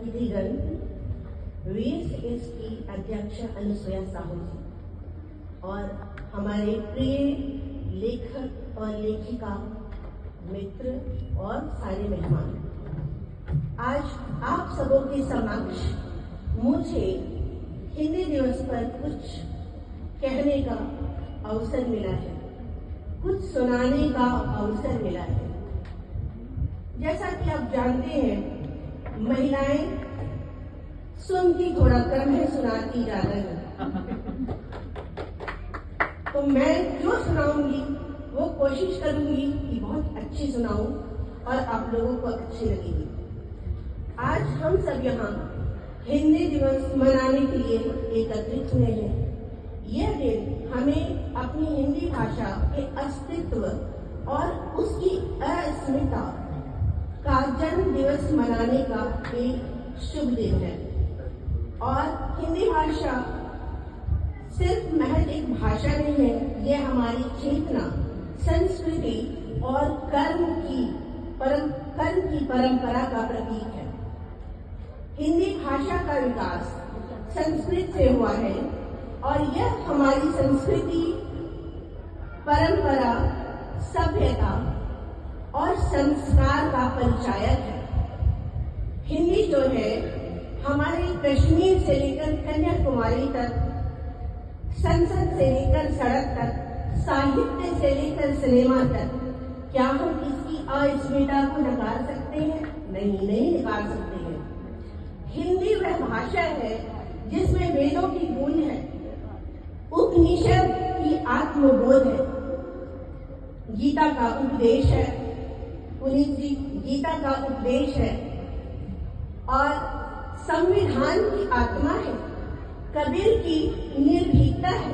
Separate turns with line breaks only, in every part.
अतिथिगण, VSS की अध्यक्ष अनुसुया साहू जी और हमारे प्रिय लेखक और लेखिका मित्र और सारे मेहमान, आज आप सबों के समक्ष मुझे हिंदी दिवस पर कुछ कहने का अवसर मिला है, कुछ सुनाने का अवसर मिला है। जैसा कि आप जानते हैं, महिलाएं सुनती थोड़ा कम है, सुनाती ज्यादा है। तो मैं जो सुनाऊंगी वो कोशिश करूंगी कि बहुत अच्छी सुनाऊं और आप लोगों को अच्छी लगेगी। आज हम सब यहाँ हिंदी दिवस मनाने के लिए एकत्रित हुए हैं। यह दिन हमें अपनी हिंदी भाषा के अस्तित्व और उसकी अस्मिता का जन्म दिवस मनाने का एक शुभ दिन है। और हिंदी भाषा सिर्फ महज एक भाषा नहीं है, यह हमारी चेतना, संस्कृति और कर्म की परंपरा का प्रतीक है। हिंदी भाषा का विकास संस्कृत से हुआ है और यह हमारी संस्कृति, परंपरा, सभ्यता और संस्कार का परिचायक है। हिंदी जो है हमारे कश्मीर से लेकर कन्याकुमारी तक, संसद से लेकर सड़क तक, साहित्य से लेकर सिनेमा तक, क्या हम इसकी अस्मिता को नकार सकते हैं? नहीं नकार सकते हैं। हिंदी वह भाषा है जिसमें वेदों की गूंज है, उपनिषद की आत्मबोध है, गीता का उपदेश है, पुनीत जी गीता का उपदेश है और संविधान की आत्मा है, कबीर की निर्भीकता है,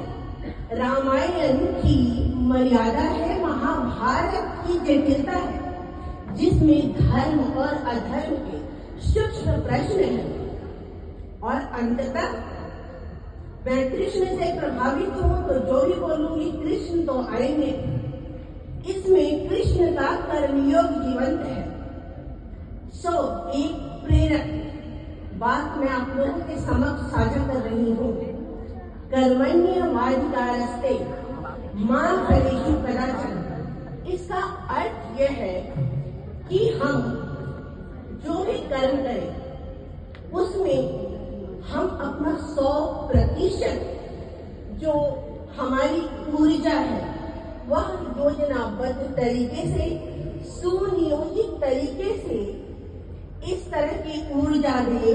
रामायण की मर्यादा है, महाभारत की जटिलता है, जिसमें धर्म और अधर्म के सूक्ष्म प्रश्न हैं। और अंततः मैं कृष्ण से प्रभावित हूं तो जो भी बोलूंगी कृष्ण तो आएंगे। इसमें कृष्ण का कर्मयोग जीवंत है। एक प्रेरक बात मैं आप लोगों के समक्ष साझा कर रही हूँ। कर्मण्यवाधिकारस्ते मां फलेषु कदाचन। इसका अर्थ यह है कि हम जो भी कर्म करें उसमें हम अपना 100% जो हमारी ऊर्जा है वह योजनाबद्ध तरीके से, सुनियोजित तरीके से इस तरह की ऊर्जा दे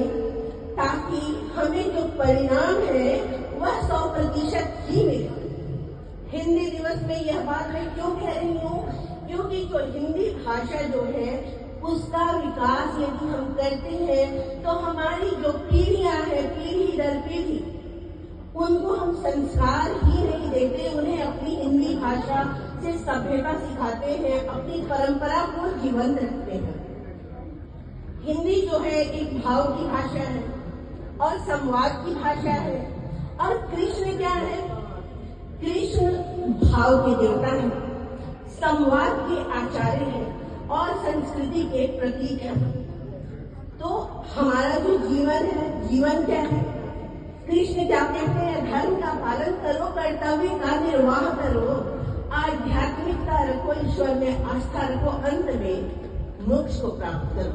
ताकि हमें जो परिणाम है वह 100% ही मिले। हिंदी दिवस में यह बात मैं क्यों कह रही हूँ? क्योंकि जो हिंदी भाषा जो है उसका विकास यदि हम करते हैं तो हमारी जो पीढ़ियां हैं, पीढ़ी दर पीढ़ी, उनको हम संस्कार ही नहीं देते, उन्हें अपनी हिंदी भाषा से सभ्यता सिखाते हैं, अपनी परंपरा को जीवंत रखते हैं। हिंदी जो है एक भाव की भाषा है और संवाद की भाषा है। और कृष्ण क्या है? कृष्ण भाव के देवता है, संवाद के आचार्य है और संस्कृति के प्रतीक है। तो हमारा जो जीवन है, जीवन क्या है? कृष्ण क्या कहते हैं? धर्म का पालन करो, कर्तव्य का निर्वाह करो, आध्यात्मिकता रखो, ईश्वर में आस्था रखो, अंत में मोक्ष को प्राप्त करो।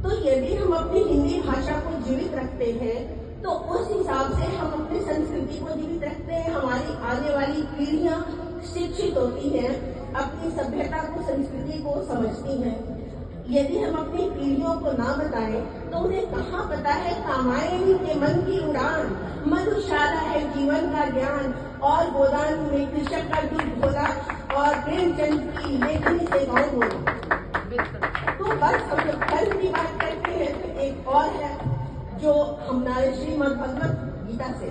तो यदि हम अपनी हिंदी भाषा को जीवित रखते हैं तो उस हिसाब से हम अपनी संस्कृति को जीवित रखते हैं। हमारी आने वाली पीढ़ियां शिक्षित होती हैं, अपनी सभ्यता को, संस्कृति को समझती हैं। यदि हम अपनी पीढ़ियों को ना बताएं तो उन्हें कहाँ पता है कामायनी के मन की उड़ान, मधुशाला है जीवन का ज्ञान, और गोदान में कृषक का दूध घोला और प्रेमचंद की लेखनी से गाँव बोला। तो बस हम जब धर्म की बात करते हैं तो एक और है जो हमारे श्रीमद् भगवत गीता से,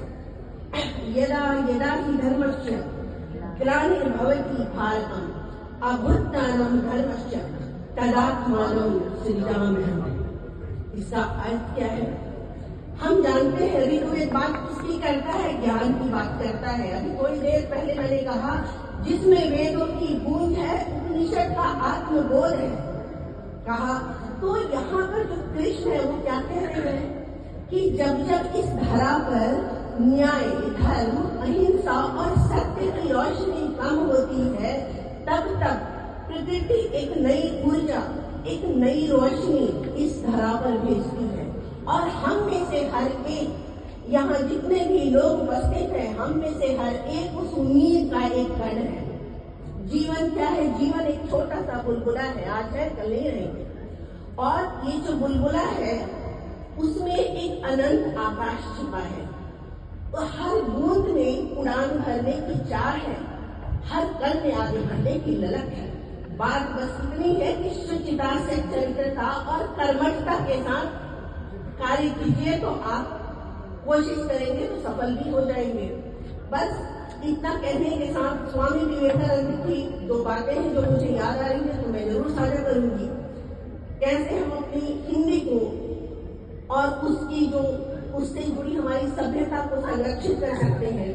यदा यदा ही धर्मस्य ग्लानिर्भवति भारतम अभ्युत्थानं धर्मस्य तदात्मानं सृजाम्यहम्। इसका अर्थ क्या है? हम जानते हैं ऋग्वेद बात किसकी करता है? ज्ञान की बात करता है। अभी थोड़ी देर पहले मैंने कहा जिसमें वेदों की गूंज है, उपनिषद का आत्मबोध है। कहा तो यहाँ पर जो कृष्ण है वो क्या कह रहे हैं कि जब जब इस धरा पर न्याय, धर्म, अहिंसा और सत्य की रोशनी कम होती है, तब तक प्रकृति एक नई ऊर्जा, एक नई रोशनी इस धरा पर भेजती है। और हम में से हर एक, यहाँ जितने भी लोग उपस्थित हैं, हम में से हर एक उस उम्मीद का एक कण है। जीवन क्या है? जीवन एक छोटा सा बुलबुला है, आज है कल नहीं रहेंगे। और ये जो बुलबुला है उसमें एक अनंत आकाश छिपा है। तो हर बूंद में उड़ान भरने की चाह है, हर कण में आगे बढ़ने की ललक है। बात बस इतनी है कि शुचिता से, चरित्रता और कर्मठता के साथ कार्य कीजिए तो आप कोशिश करेंगे तो सफल भी हो जाएंगे। बस इतना कहने के साथ स्वामी विवेकानंद की दो बातें हैं जो मुझे याद आ रही है, तो मैं जरूर साझा करूंगी। कैसे हम अपनी हिंदी को और उसकी जो उससे जुड़ी हमारी सभ्यता को संरक्षित कर सकते हैं।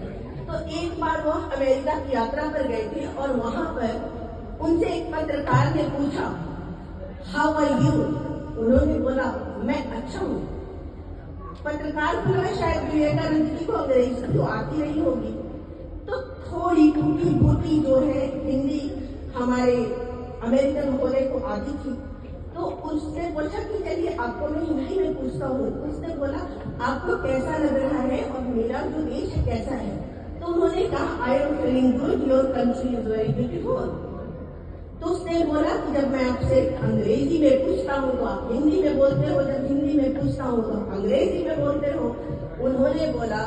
तो एक बार वो अमेरिका की यात्रा पर गए थे और वहां पर उनसे एक पत्रकार ने पूछा, हाउ आर यू? उन्होंने बोला, मैं अच्छा हूँ। पत्रकार को लगा शायद विवेकानंद जी को अंग्रेजी तो आती रही होगी, तो थोड़ी टूटी फूटी जो है हिंदी हमारे अमेरिकन होने को आती थी। तो उसने पूछा कि चलिए आपको मैं हिंदी में पूछता हूँ। उसने बोला, आपको कैसा लग रहा है और मेरा जो देश है कैसा है? तो उन्होंने कहा, I am feeling good, your country is very beautiful. तो उसने बोला कि जब मैं आपसे अंग्रेजी में पूछता हूँ तो आप हिंदी में बोलते हो, जब हिंदी में पूछता हूँ तो अंग्रेजी में बोलते हो। उन्होंने बोला,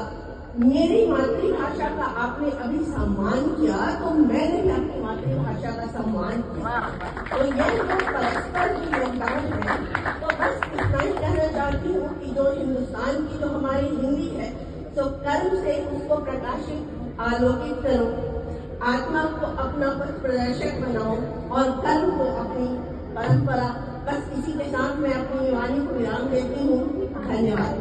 मेरी मातृभाषा का आपने अभी सम्मान किया तो मैंने भी आपकी मातृभाषा का सम्मान किया। तो यह जो परस्पर जो योगदान है, तो बस इतना ही कहना चाहती हूँ कि जो हिंदुस्तान की जो हमारी हिंदी है, तो कर्म से उसको प्रकाशित, आलोकित करो, आत्मा को अपना पथ प्रदर्शक बनाओ और कर्म को अपनी परंपरा। बस इसी के साथ मैं अपनी वाणी को विराम देती हूँ। धन्यवाद।